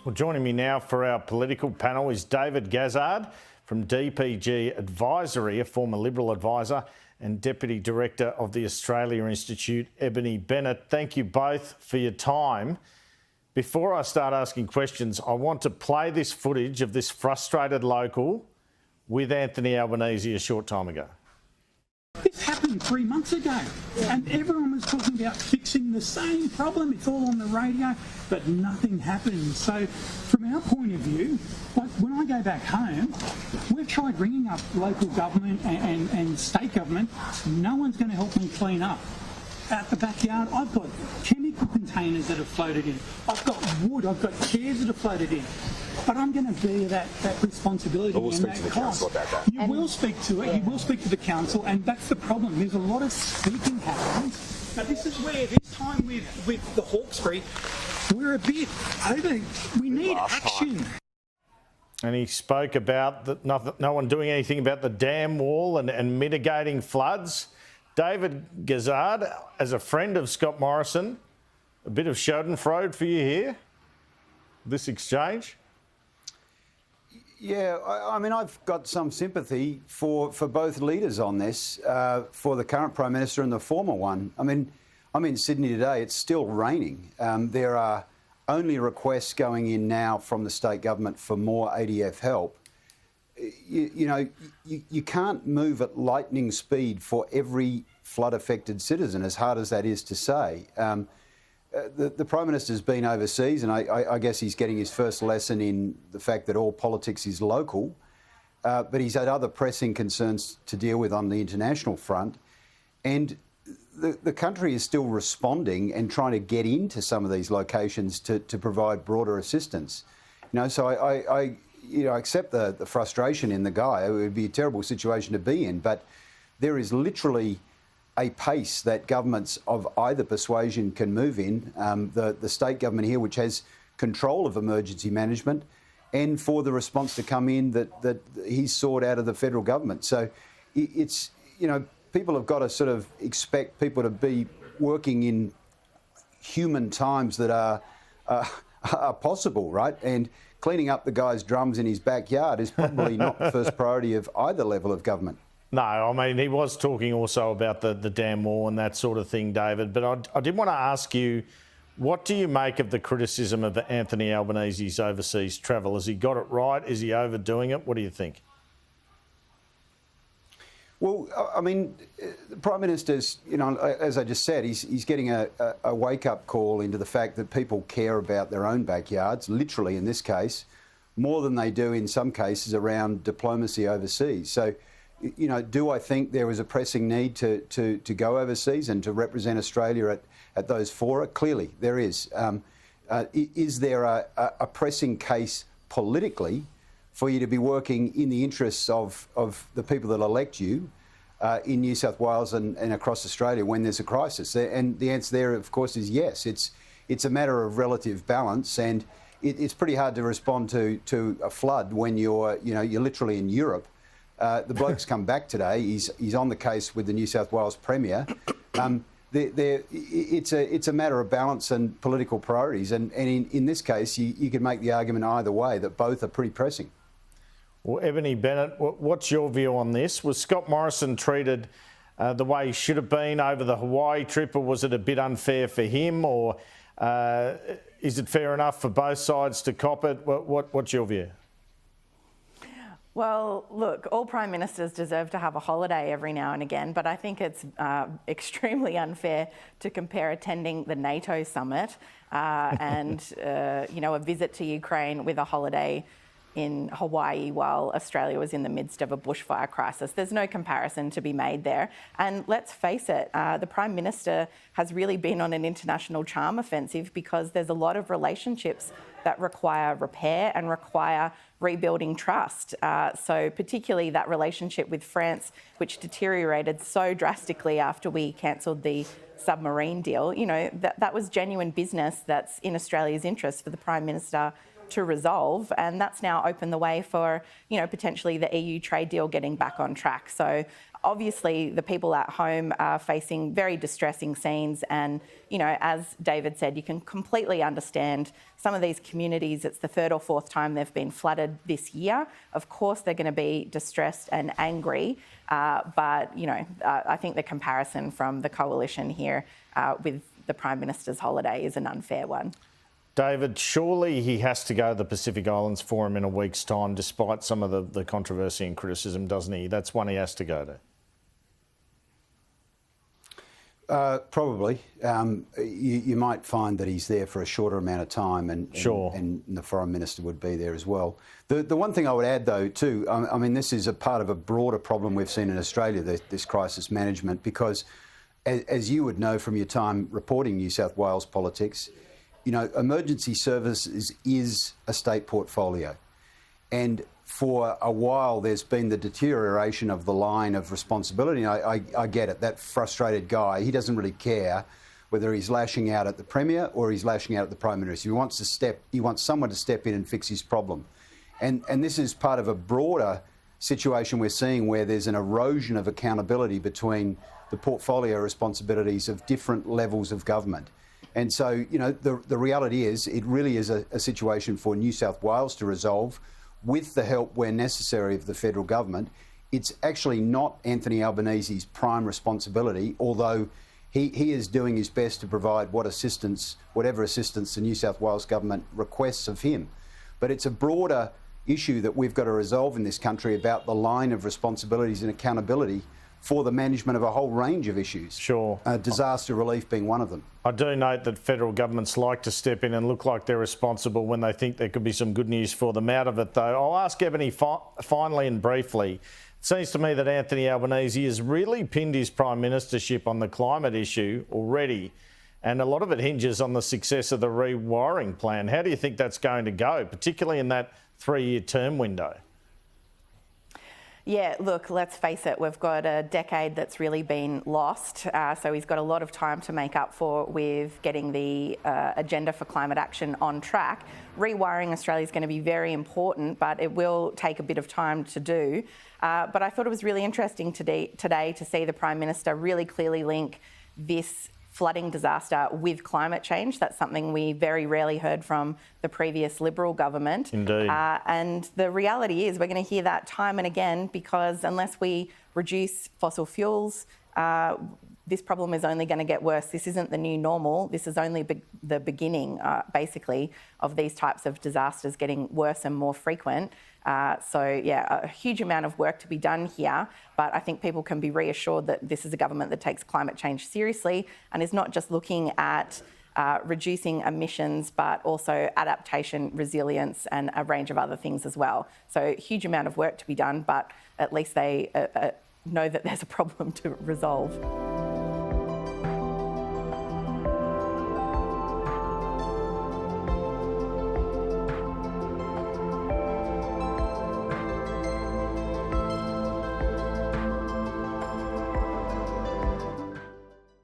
Well, joining me now for our political panel is David Gazzard from DPG Advisory, a former Liberal advisor and Deputy Director of the Australia Institute, Ebony Bennett. Thank you both for your time. Before I start asking questions, I want to play this footage of this frustrated local with Anthony Albanese a short time ago. This happened 3 months ago, and everyone was talking about fixing the same problem. It's all on the radio, but nothing happens. So from our point of view, like when I go back home, we've tried ringing up local government and state government. No one's going to help me clean up. At the backyard, I've got chemical containers that have floated in. I've got wood, I've got chairs that have floated in. But I'm going to bear that responsibility and that cost. You will speak to it, you will speak to the council, and that's the problem. There's a lot of speaking happening. But this is where, this time with the Hawkesbury, we're a bit over. We need action. And he spoke about no one doing anything about the dam wall and mitigating floods. David Gazzard, as a friend of Scott Morrison, a bit of schadenfreude for you here, this exchange? Yeah, I mean, I've got some sympathy for both leaders on this, for the current Prime Minister and the former one. I mean, I'm in Sydney today, it's still raining. There are only requests going in now from the state government for more ADF help. You can't move at lightning speed for every flood-affected citizen, as hard as that is to say. The Prime Minister's been overseas, and I guess he's getting his first lesson in the fact that all politics is local, but he's had other pressing concerns to deal with on the international front. And the country is still responding and trying to get into some of these locations to provide broader assistance. So I accept the frustration in the guy. It would be a terrible situation to be in, but there is literally a pace that governments of either persuasion can move in. The state government here, which has control of emergency management, and for the response to come in that he's sought out of the federal government. So it's, people have got to sort of expect people to be working in human times that are possible, right? And cleaning up the guy's drums in his backyard is probably not the first priority of either level of government. No, I mean, he was talking also about the dam wall and that sort of thing, David. But I did want to ask you, what do you make of the criticism of Anthony Albanese's overseas travel? Has he got it right? Is he overdoing it? What do you think? Well, I mean, the Prime Minister's, as I just said, he's getting a wake-up call into the fact that people care about their own backyards, literally in this case, more than they do in some cases around diplomacy overseas. So, do I think there is a pressing need to go overseas and to represent Australia at those fora? Clearly, there is. Is there a pressing case politically for you to be working in the interests of the people that elect you in New South Wales and across Australia when there's a crisis? And the answer there, of course, is yes. It's a matter of relative balance, and it's pretty hard to respond to a flood when you're literally in Europe. The bloke's come back today. He's on the case with the New South Wales Premier. It's a matter of balance and political priorities, and in this case, you could make the argument either way that both are pretty pressing. Well, Ebony Bennett, what's your view on this? Was Scott Morrison treated the way he should have been over the Hawaii trip, or was it a bit unfair for him, or is it fair enough for both sides to cop it? What's your view? Well, look, all Prime Ministers deserve to have a holiday every now and again, but I think it's extremely unfair to compare attending the NATO summit and a visit to Ukraine with a holiday in Hawaii while Australia was in the midst of a bushfire crisis. There's no comparison to be made there. And let's face it, the Prime Minister has really been on an international charm offensive because there's a lot of relationships that require repair and require rebuilding trust. So particularly that relationship with France, which deteriorated so drastically after we cancelled the submarine deal. That was genuine business that's in Australia's interest for the Prime Minister to resolve, and that's now opened the way for, potentially the EU trade deal getting back on track. So obviously the people at home are facing very distressing scenes, and, as David said, you can completely understand some of these communities, it's the third or fourth time they've been flooded this year. Of course, they're going to be distressed and angry, but, you know, I think the comparison from the coalition here with the Prime Minister's holiday is an unfair one. David, surely he has to go to the Pacific Islands Forum in a week's time, despite some of the controversy and criticism, doesn't he? That's one he has to go to. Probably. You might find that he's there for a shorter amount of time, and the Foreign Minister would be there as well. The one thing I would add, though, too, I mean, this is a part of a broader problem we've seen in Australia, this crisis management, because as you would know from your time reporting New South Wales politics, you know, emergency services is a state portfolio. And for a while, there's been the deterioration of the line of responsibility. I get it. That frustrated guy, he doesn't really care whether he's lashing out at the Premier or he's lashing out at the Prime Minister. He wants someone to step in and fix his problem. And this is part of a broader situation we're seeing where there's an erosion of accountability between the portfolio responsibilities of different levels of government. And so, you know, the reality is it really is a situation for New South Wales to resolve with the help where necessary of the federal government. It's actually not Anthony Albanese's prime responsibility, although he is doing his best to provide whatever assistance the New South Wales government requests of him. But it's a broader issue that we've got to resolve in this country about the line of responsibilities and accountability for the management of a whole range of issues. Sure. Disaster relief being one of them. I do note that federal governments like to step in and look like they're responsible when they think there could be some good news for them out of it, though. I'll ask Ebony finally and briefly. It seems to me that Anthony Albanese has really pinned his prime ministership on the climate issue already, and a lot of it hinges on the success of the rewiring plan. How do you think that's going to go, particularly in that 3-year term window? Yeah, look, let's face it, we've got a decade that's really been lost. So he's got a lot of time to make up for with getting the agenda for climate action on track. Rewiring Australia is going to be very important, but it will take a bit of time to do. But I thought it was really interesting today to see the Prime Minister really clearly link this flooding disaster with climate change. That's something we very rarely heard from the previous Liberal government. Indeed. And the reality is we're going to hear that time and again, because unless we reduce fossil fuels, this problem is only going to get worse. This isn't the new normal. This is only the beginning, basically, of these types of disasters getting worse and more frequent. So, yeah, a huge amount of work to be done here, but I think people can be reassured that this is a government that takes climate change seriously and is not just looking at reducing emissions, but also adaptation, resilience, and a range of other things as well. So, huge amount of work to be done, but at least they know that there's a problem to resolve.